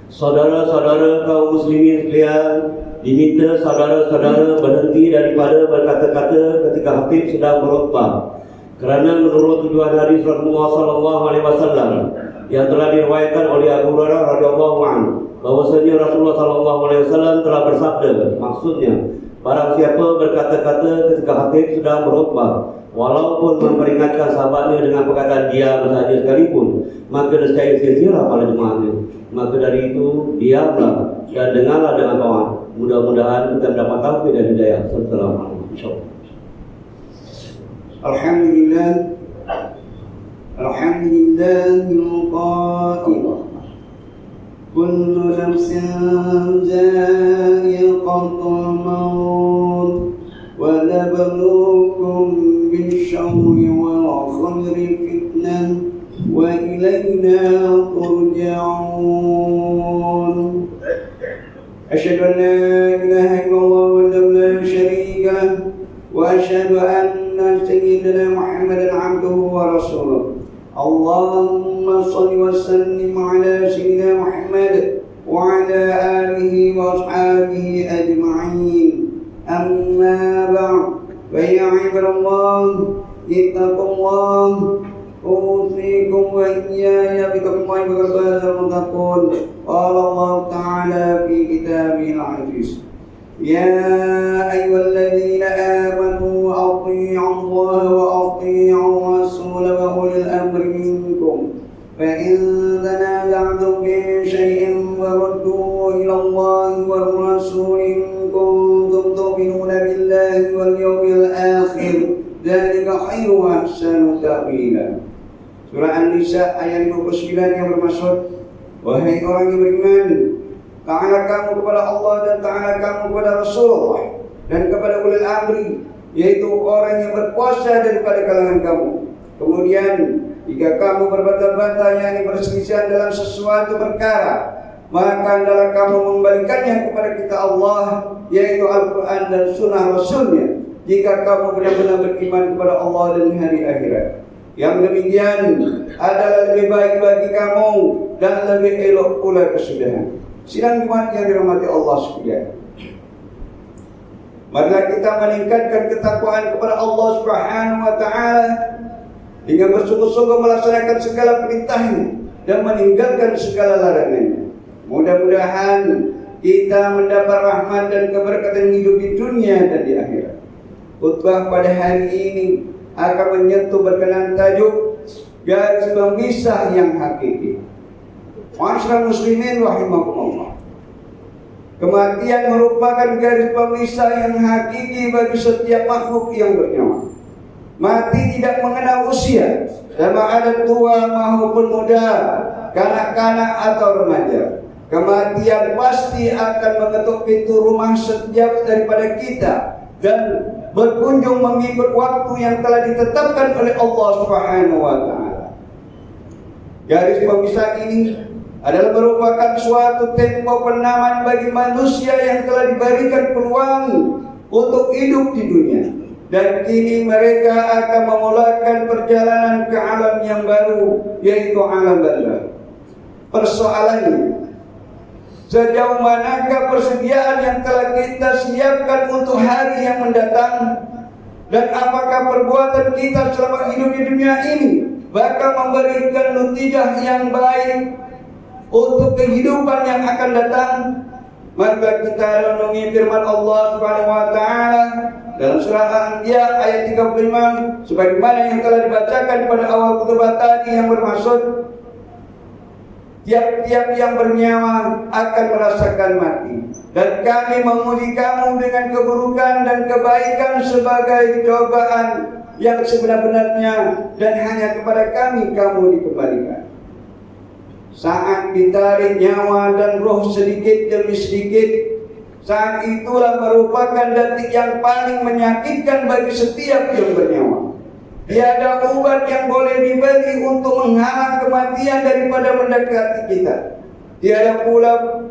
Saudara-saudara kaum muslimin sekalian, diminta saudara-saudara berhenti daripada berkata-kata ketika khatib sedang berkhutbah, kerana menurut tujuan hadis Rasulullah sallallahu alaihi wasallam yang telah diriwayatkan oleh Abu Hurairah radhiyallahu anhu, bahwasanya Rasulullah sallallahu alaihi wasallam telah bersabda, maksudnya barang siapa berkata-kata ketika khatib sedang berkhutbah, walaupun memperingatkan sahabatnya dengan perkataan diam saja sekalipun, maka nescaya sia-sialah pahala jemaahnya. Maka dari itu diamlah dan dengarlah dengan taat. Mudah-mudahan kita mendapat taufik dan hidayah. Assalamualaikum. Alhamdulillah. Alhamdulillahil qail. Kullu nafsin za'iqatul maut wa nabluukum bisyarri wal khairi fitnah wa ilayna turja'un. Asyhadu an la ilaha illallah wahdahu la syarika lahu wa asyhadu anna sayyidana Muhammadan 'abduhu wa rasuluh. Allahumma shalli wa sallim ala sayyidina Muhammad wa ala alihi wa ashabihi ajma'in. Amma ba'd, fa ya ibadallah, ittaqullah. أوصيكم وإياي بتقوى الله وقربان المتقون. قال الله تعالى في كتابه العزيز: يا أيها الذين آمنوا أطيعوا الله وأطيعوا الرسول وأولي الأمر منكم فإن تنازعتم في شيء فردوه إلى الله والرسول إن كنتم تؤمنون بالله واليوم الآخر ذلك خير وأحسن تأويلا. Surah An-Nisa ayat 59 yang bermaksud, wahai orang yang beriman, taatlah kamu kepada Allah dan taatlah kamu kepada Rasulullah dan kepada ulil amri, yaitu orang yang berkuasa daripada kalangan kamu. Kemudian jika kamu berbantah-bantah yakni berselisihan dalam sesuatu perkara, maka hendaklah kamu membalikannya kepada kita Allah, yaitu Al-Quran dan Sunnah Rasulnya, jika kamu benar-benar beriman kepada Allah dan hari akhirat. Yang demikian adalah lebih baik bagi kamu dan lebih elok pula kesudahan. Sidang Jumat yang dirahmati Allah sekalian, marilah kita meningkatkan ketakwaan kepada Allah Subhanahu wa taala dengan bersungguh-sungguh melaksanakan segala perintahnya dan meninggalkan segala larangannya. Mudah-mudahan kita mendapat rahmat dan keberkatan hidup di dunia dan di akhirat. Khutbah pada hari ini akan menyentuh berkenaan tajuk garis pemisah yang hakiki. Ma'asyiral muslimin rahimakumullah. Kematian merupakan garis pemisah yang hakiki bagi setiap makhluk yang bernyawa. Mati tidak mengenal usia, sama ada tua maupun muda, kanak-kanak atau remaja. Kematian pasti akan mengetuk pintu rumah setiap daripada kita dan berkunjung mengikut waktu yang telah ditetapkan oleh Allah Subhanahu wa taala. Garis pemisah ini adalah merupakan suatu tempo penaman bagi manusia yang telah diberikan peluang untuk hidup di dunia, dan kini mereka akan memulakan perjalanan ke alam yang baru, yaitu alam barzakh. Persoalannya, sejauh manakah persediaan yang telah kita siapkan untuk hari yang mendatang, dan apakah perbuatan kita selama hidup di dunia ini bakal memberikan nutijah yang baik untuk kehidupan yang akan datang? Mari kita renungi firman Allah Subhanahu wa taala dalam surah Al-Anbiya ayat 35 sebagaimana yang telah dibacakan pada awal khutbah tadi, yang bermaksud tiap-tiap yang bernyawa akan merasakan mati, dan kami menguji kamu dengan keburukan dan kebaikan sebagai cobaan yang sebenar-benarnya, dan hanya kepada kami kamu dikembalikan. Saat ditarik nyawa dan roh sedikit demi sedikit, saat itulah merupakan detik yang paling menyakitkan bagi setiap yang bernyawa. Tiada obat yang boleh diberi untuk menghalang kematian daripada mendekati kita. Tiada pula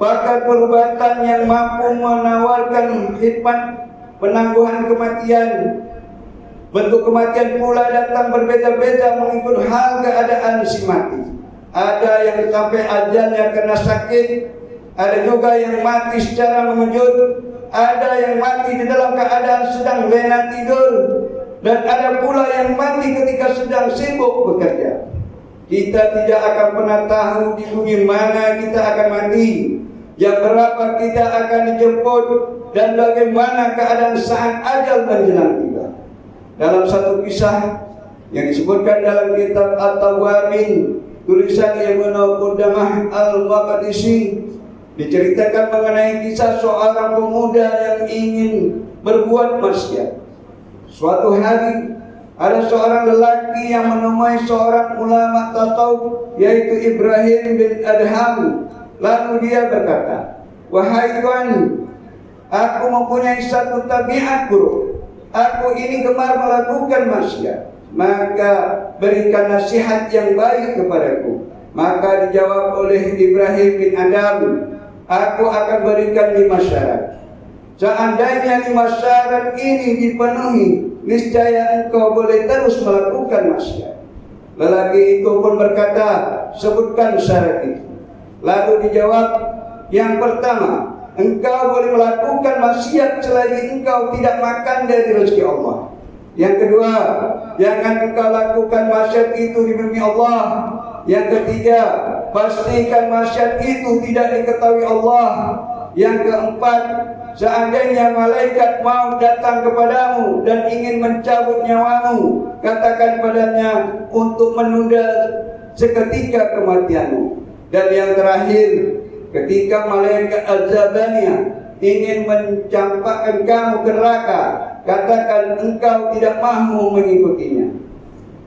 pakar perubatan yang mampu menawarkan hikmat penangguhan kematian. Bentuk kematian pula datang berbeza-beza mengikut hal keadaan si mati. Ada yang sampai ajalnya kena sakit, ada juga yang mati secara mengejut, ada yang mati di dalam keadaan sedang lena tidur, dan ada pula yang mati ketika sedang sibuk bekerja. Kita tidak akan pernah tahu di bumi mana kita akan mati, jam berapa kita akan dijemput, dan bagaimana keadaan saat ajal menjelang tiba. Dalam satu kisah yang disebutkan dalam kitab At-Tawwabin, tulisan Ibnu Qudamah Al-Maqdisi, diceritakan mengenai kisah seorang pemuda yang ingin berbuat maksiat. Suatu hari ada seorang lelaki yang menemui seorang ulama tasawuf, yaitu Ibrahim bin Adham. Lalu dia berkata, "Wahai Tuan, aku mempunyai satu tabiat buruk. Aku ini gemar melakukan maksiat. Maka berikan nasihat yang baik kepadaku." Maka dijawab oleh Ibrahim bin Adham, "Aku akan berikan 5 syarat. Seandainya 5 syarat ini dipenuhi, niscaya engkau boleh terus melakukan maksiat." Lelaki itu pun berkata, "Sebutkan syarat itu." Lalu dijawab, "Yang pertama, engkau boleh melakukan maksiat selagi engkau tidak makan dari rezeki Allah. Yang kedua, jangan engkau lakukan maksiat itu di bumi Allah. Yang ketiga, pastikan maksiat itu tidak diketahui Allah. Yang keempat, seandainya malaikat mau datang kepadamu dan ingin mencabut nyawamu, katakan padanya untuk menunda seketika kematianmu. Dan yang terakhir, ketika malaikat Az-Zabaniyah ingin mencampakkan kamu ke neraka, katakan engkau tidak mahu mengikutinya.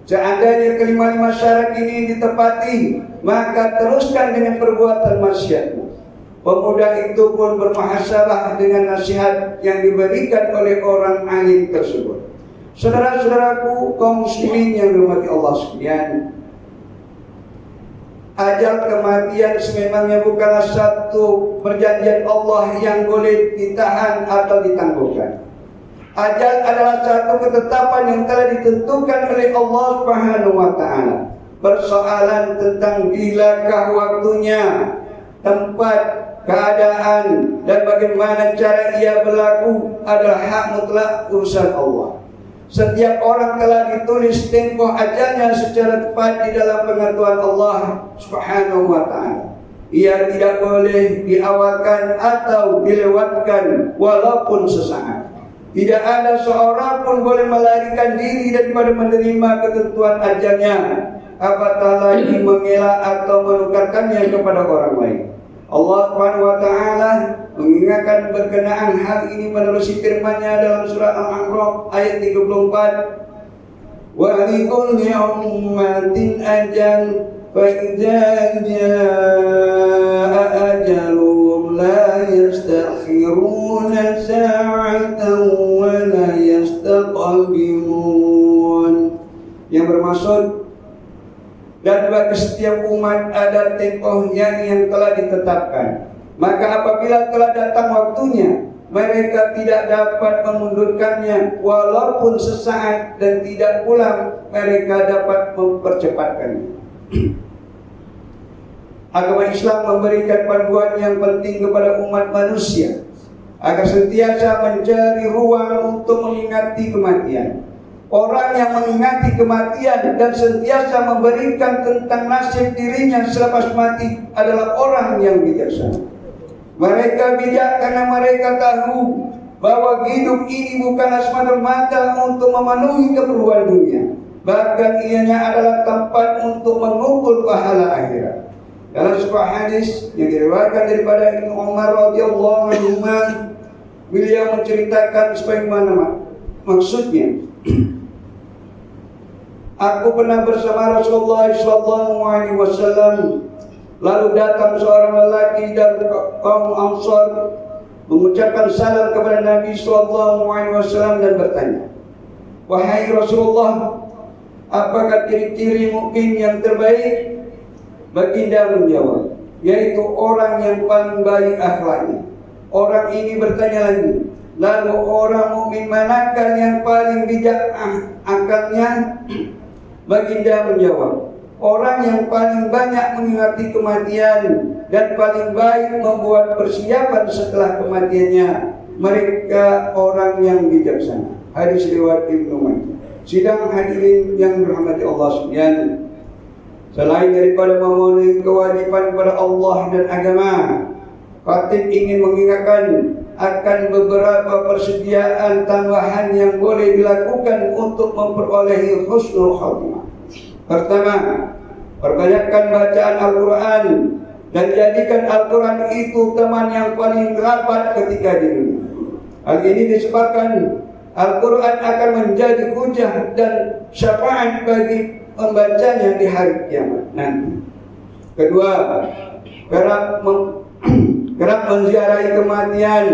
Seandainya kelima-lima syarat ini ditepati, maka teruskan dengan perbuatan maksiatmu." Pemuda itu pun bermuhasabah dengan nasihat yang diberikan oleh orang alim tersebut. Saudara-saudaraku kaum muslimin yang dirahmati Allah sekalian, ajal kematian sememangnya bukanlah satu perjanjian Allah yang boleh ditahan atau ditangguhkan. Ajal adalah satu ketetapan yang telah ditentukan oleh Allah Subhanahu wa taala. Persoalan tentang bilakah waktunya, tempat, keadaan, dan bagaimana cara ia berlaku adalah hak mutlak urusan Allah. Setiap orang telah ditulis tempoh ajalnya secara tepat di dalam pengetahuan Allah Subhanahu wa taala. Ia tidak boleh diawalkan atau dilewatkan walaupun sesaat. Tidak ada seorang pun boleh melarikan diri daripada menerima ketentuan ajalnya, apatah lagi mengelak atau menukarkannya kepada orang lain. Allah Subhanahu wa taala mengingatkan berkenaan hal ini menerusi firman-Nya dalam surah Al-A'raf ayat 34. "Wa likulli ummatin ajal fa idza jaa ajaluhum la yastakhiruna sa'atan wa la yastaqdimun." Yang bermaksud, dan bagi setiap umat ada tempohnya yang telah ditetapkan. Maka apabila telah datang waktunya, mereka tidak dapat memundurkannya walaupun sesaat, dan tidak pula mereka dapat mempercepatkannya. Agama Islam memberikan panduan yang penting kepada umat manusia agar sentiasa mencari ruang untuk mengingati kematian. Orang yang mengingati kematian dan sentiasa memberikan tentang nasib dirinya selepas mati adalah orang yang bijaksana. Mereka bijak karena mereka tahu bahwa hidup ini bukanlah semata-mata untuk memenuhi keperluan dunia, bahkan ianya adalah tempat untuk mengumpul pahala akhirat. Dalam sebuah hadis yang diriwayatkan daripada Ibnu Umar radhiyallahu anhu, beliau menceritakan sebagaimana maksudnya. "Aku pernah bersama Rasulullah SAW. Lalu datang seorang lelaki dari kaum Ansar mengucapkan salam kepada Nabi SAW dan bertanya, 'Wahai Rasulullah, apakah ciri-ciri mukmin yang terbaik?' Baginda menjawab, 'Yaitu orang yang paling baik akhlaknya.' Orang ini bertanya lagi, 'Lalu orang mukmin manakah yang paling bijak akalnya? Baginda menjawab, orang yang paling banyak mengingati kematian dan paling baik membuat persiapan setelah kematiannya, mereka orang yang bijaksana. Hadis riwayat Ibnu Majah. Sidang hadirin yang dirahmati Allah sekalian, selain daripada memenuhi kewajiban kepada Allah dan agama, khatib ingin mengingatkan akan beberapa persediaan tambahan yang boleh dilakukan untuk memperolehi husnul khatimah. Pertama, perbanyakkan bacaan Al-Quran dan jadikan Al-Quran itu teman yang paling rapat ketika di dunia. Hal ini disebabkan Al-Quran akan menjadi hujah dan syafaat bagi pembacanya di hari kiamat nanti. Kedua, kerap menziarahi kematian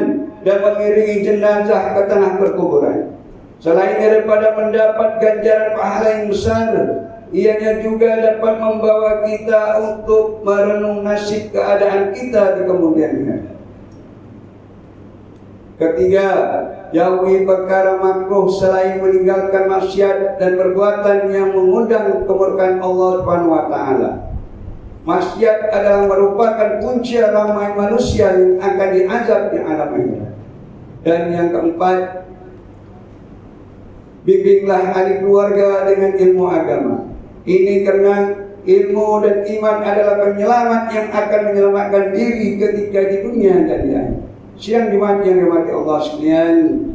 dan mengiringi jenazah ke tanah perkuburan. Selain daripada mendapat ganjaran pahala yang besar, ianya juga dapat membawa kita untuk merenung nasib keadaan kita di kemudian hari. Ketiga, jauhi perkara makruh selain meninggalkan maksiat dan perbuatan yang mengundang kemurkaan Allah Subhanahu wa taala. Maksiat adalah merupakan kunci ramai manusia yang akan diazab di alam akhirat. Dan yang keempat, bimbinglah ahli keluarga dengan ilmu agama. Ini karena ilmu dan iman adalah penyelamat yang akan menyelamatkan diri ketika di dunia dan di akhirat. Siang Jumat yang dirahmati Allah sekalian,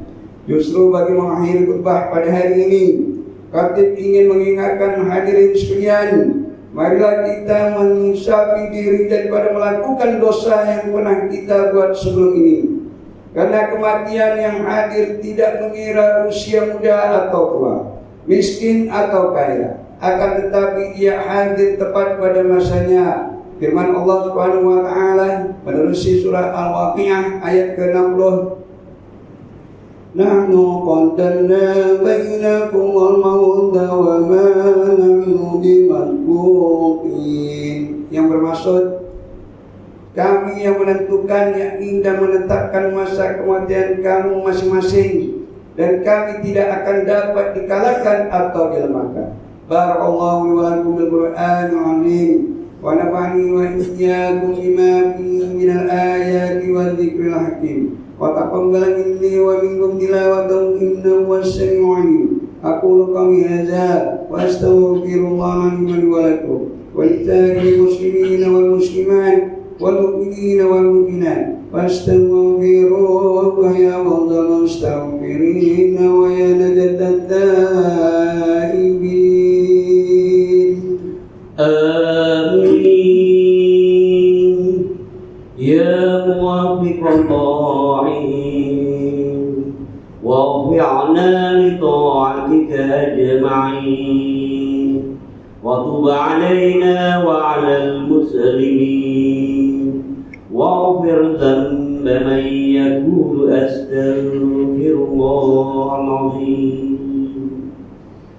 justru bagi mengakhiri khutbah pada hari ini, khatib ingin mengingatkan hadirin sekalian, marilah kita menyisapi diri daripada melakukan dosa yang pernah kita buat sebelum ini. Karena kematian yang hadir tidak mengira usia muda atau tua, miskin atau kaya, akan tetapi ia hadir tepat pada masanya. Firman Allah Subhanahu wa taala menerusi surah Al-Waqiah ayat ke-60. Nahnu qaddalna bainakum al-mauta wa ma nahnu bimasbuqin. Yang bermaksud kami yang menentukan, yakni dan menetapkan masa kematian kamu masing-masing, dan kami tidak akan dapat dikalahkan atau dilemahkan. Barakallahu li wa lakum bil Qur'anil azim wa nafa'ani wa iyyakum bima fihi minal ayati wa dzikril hakim. Wa taqabbal minni wa minkum tilawatahu innahu was-sami'ul 'alim. Aqulu qawli hadza wa astaghfirullaha li wa lakum wa lisa'iril muslimina wal muslimat wal mu'minina wal mu'minat fastaghfiruhu ya fadhal mustaghfirin wa ya najat taibin. Amin ya muwaffiqal ta'in waghfirna li ta'atika ajma'in wa tub 'alaina wa 'alal muslimin waghfir dhanba man yaqulu astaghfirullahal 'azim.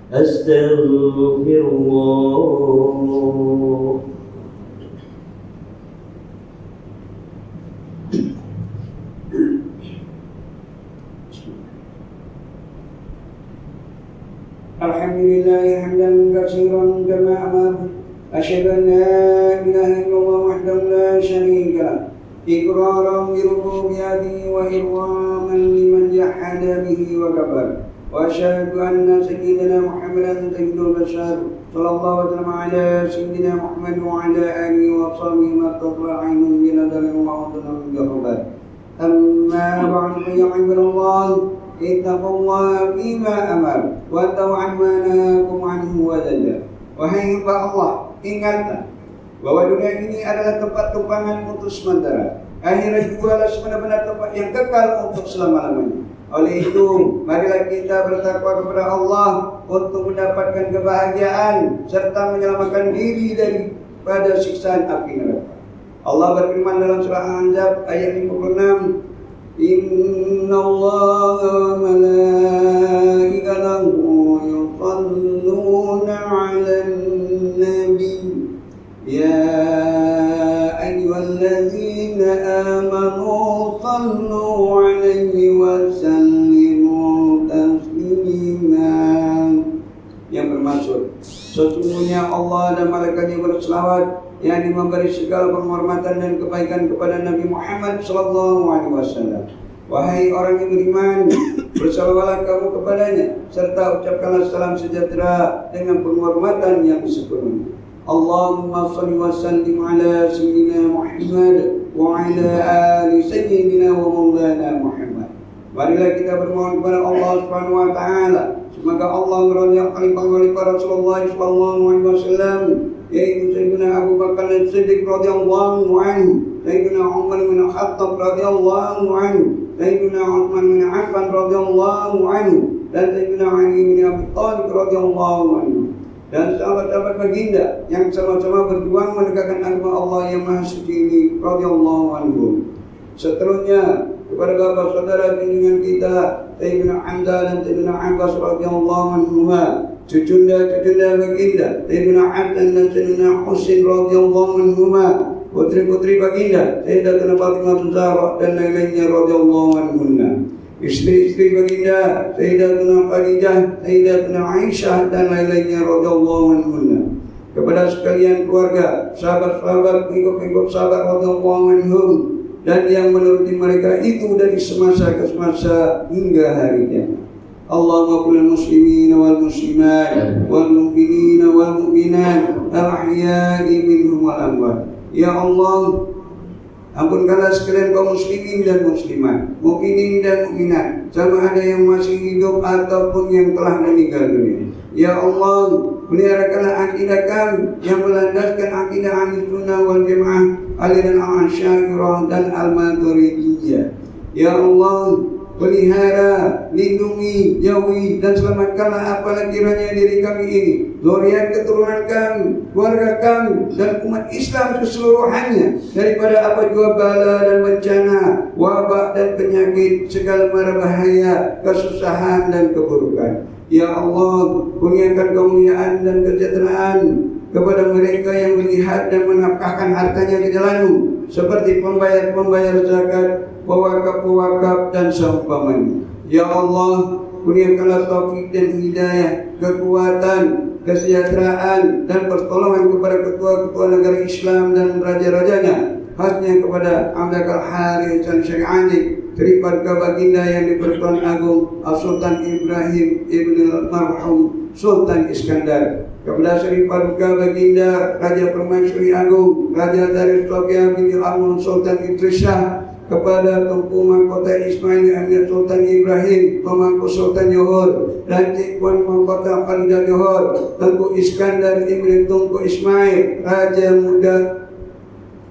Astaghfirullah. Alhamdulillah hamdan katsiran kama amar. Asyhadu an la ilaha illallah wahdahu la syarika lah. Iqraran bi rububiyyatihi wa irwaman liman jahada bihi wa kafar. وأشهد أن سيدنا محمدا سيد البشر صلى الله وسلم على سيدنا محمد وعلى آله وصحبه ما تطلع عين بنظر وعظم بالجربات. أما بعد فيا عباد الله اتقوا الله فيما أمر واتقوا عما نهاكم عنه وزجر. Wahai hamba Allah, ingatlah bahwa dunia ini adalah tempat tumpangan untuk sementara. Akhirat juga adalah sebenar-benar tempat yang kekal untuk selama-lamanya. Oleh itu, marilah kita bertakwa kepada Allah untuk mendapatkan kebahagiaan serta menyelamatkan diri daripada siksaan api neraka. Allah berfirman dalam surah Al-Ahzab ayat 56, Innallaha wa malaikatahu yusalluna 'alan nabi ya ayyuhalladzina amanu sallu 'alaihi wa sallimu taslima. Sesungguhnya Allah dan malaikatnya berselawat yang memberi segala penghormatan dan kebaikan kepada Nabi Muhammad sallallahu alaihi wasallam. Wahai orang yang beriman, bersalawatlah kamu kepadanya serta ucapkanlah salam sejahtera dengan penghormatan yang sepenuhnya. Allahumma salli wa sallim ala sayyidina Muhammad wa ala ali sayyidina wa maulana Muhammad. Marilah kita bermohon kepada Allah Subhanahu wa taala semoga Allah meridai khalifah Rasulullah sallallahu alaihi wasallam, yaitu Sayyidina Abu Bakar As-Siddiq radhiyallahu anhu, Sayyidina Umar bin Khattab radhiyallahu anhu, Sayyidina Utsman bin Affan radhiyallahu anhu, dan Sayyidina Ali bin Abi Thalib radhiyallahu anhu, dan sahabat-sahabat baginda yang sama-sama berjuang menegakkan agama Allah yang Maha Suci ini radhiyallahu anhu. Seterusnya kepada bapa saudara junjungan kita Sayyidina Hamzah dan Sayyidina Abbas radhiyallahu anhuma, cucunda baginda Sayyidina Hasan dan Sayyidina Husain radhiyallahu anhuma, putri-putri baginda Sayyidatuna Fatimah Zahra dan lain-lainnya radhiyallahu anhunna, istri-istri baginda Sayyidatuna Khadijah, Sayyidatuna Aisyah dan lain-lainnya radhiyallahu anhunna. Kepada sekalian keluarga, sahabat-sahabat, pengikut-pengikut sahabat radhiyallahu anhum, dan yang menuruti mereka itu dari semasa ke semasa hingga hari kiamat. Allahumma kullil muslimin wal muslimat wal mu'minin wal mu'minat al-ahya'i minhum wal amwat. Ya Allah, ampunkanlah sekalian kaum muslimin dan muslimat, mukminin dan mukminat, sama ada yang masih hidup ataupun yang telah meninggal dunia. Ya Allah, peliharakanlah akidah kami yang melandaskan akidah Ahlussunnah wal Jamaah, aliran Asy'ariyah dan Al-Maturidiyah. Ya Allah, pelihara, lindungi, jauhi dan selamatkanlah apalah kiranya diri kami ini, zuriat keturunan kami, keluarga kami dan umat Islam keseluruhannya daripada apa jua bala dan bencana, wabak dan penyakit, segala mara bahaya, kesusahan dan keburukan. Ya Allah, kurniakan kemuliaan dan kesejahteraan kepada mereka yang melihat dan menafkahkan hartanya di jalan-Mu, seperti pembayar-pembayar zakat, pewakaf-pewakaf dan seumpamanya. Ya Allah, kurniakanlah taufik dan hidayah, kekuatan, kesejahteraan dan pertolongan kepada ketua-ketua negara Islam dan raja-rajanya, khasnya kepada Abdul Harith Al-Syekh Triparga Baginda yang di-Pertuan Agung Sultan Ibrahim Ibn Marhum Sultan Iskandar, kepada Sri Paduka Baginda Raja Permaisuri Agung Raja dari Sofia bin Amun Sultan Idris Shah, kepada Tunku Mahkota Ismail Ahmad Sultan Ibrahim Pemangku Sultan Johor dan Tuan Mahkota Khalidah Johor Tunku Iskandar Ibn Tunku Ismail Raja Muda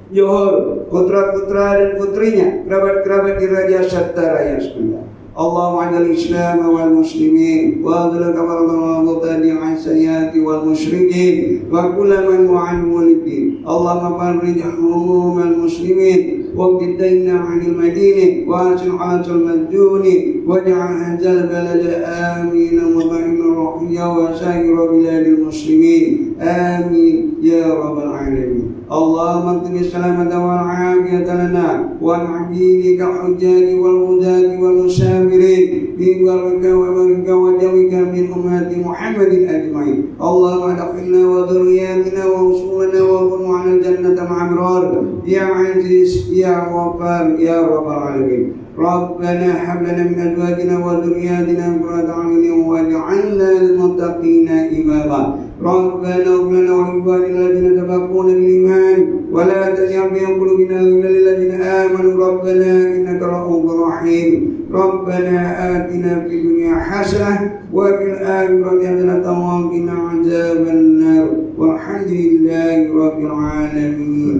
Johor, putra-putra dan putrinya, kerabat-kerabat di Raja Sattara yang sekalian. Allahumma adil Islam wal muslimin wa adil kamarullah wa tadi'an sayyati wal musyrikin wa kullaman wa'an walidin. Allahumma farrij humumul muslimin wa qiddaina 'anil madini wa asil 'alatul majuni wa ja'al hadzal balada amina mutma'inna rahiyya wa sa'ira biladil muslimin. Amin ya rabbal alamin. Allahumma qini salamata wal 'afiyata lana wa na'dika hujjati wal mudati wal musafirin bi baraka wa baraka wa jawika min ummati Muhammadin ajma'in. Allahumma adkhilna wa dhurriyyatina wa usulana wa qur'ana al-jannata ma'abrar ya 'aziz ya ghaffar ya rabbal alamin. Rabbana hab lana min azwajina wa dhurriyyatina qurrata a'yunin waj'alna lil muttaqina imama. ربنا اغفر لنا ولإخواننا الذين سبقونا بالإيمان ولا تجعل في قلوبنا غلا للذين آمنوا ربنا إنك رؤوف رحيم. ربنا آتنا في الدنيا حسنة وفي الآخرة حسنة وقنا عذاب النار والحمد لله رب العالمين.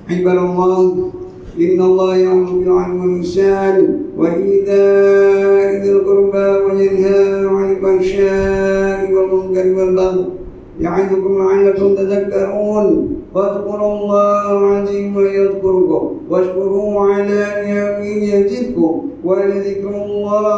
عباد الله، إن الله يأمر بالعدل والإحسان وإيتاء ذي القربى وينهى عن الفحشاء والمنكر والبغي يعظكم لعلكم تذكرون. واذكروا الله العظيم يذكركم واشكروه على نعمه يزدكم ولذكر الله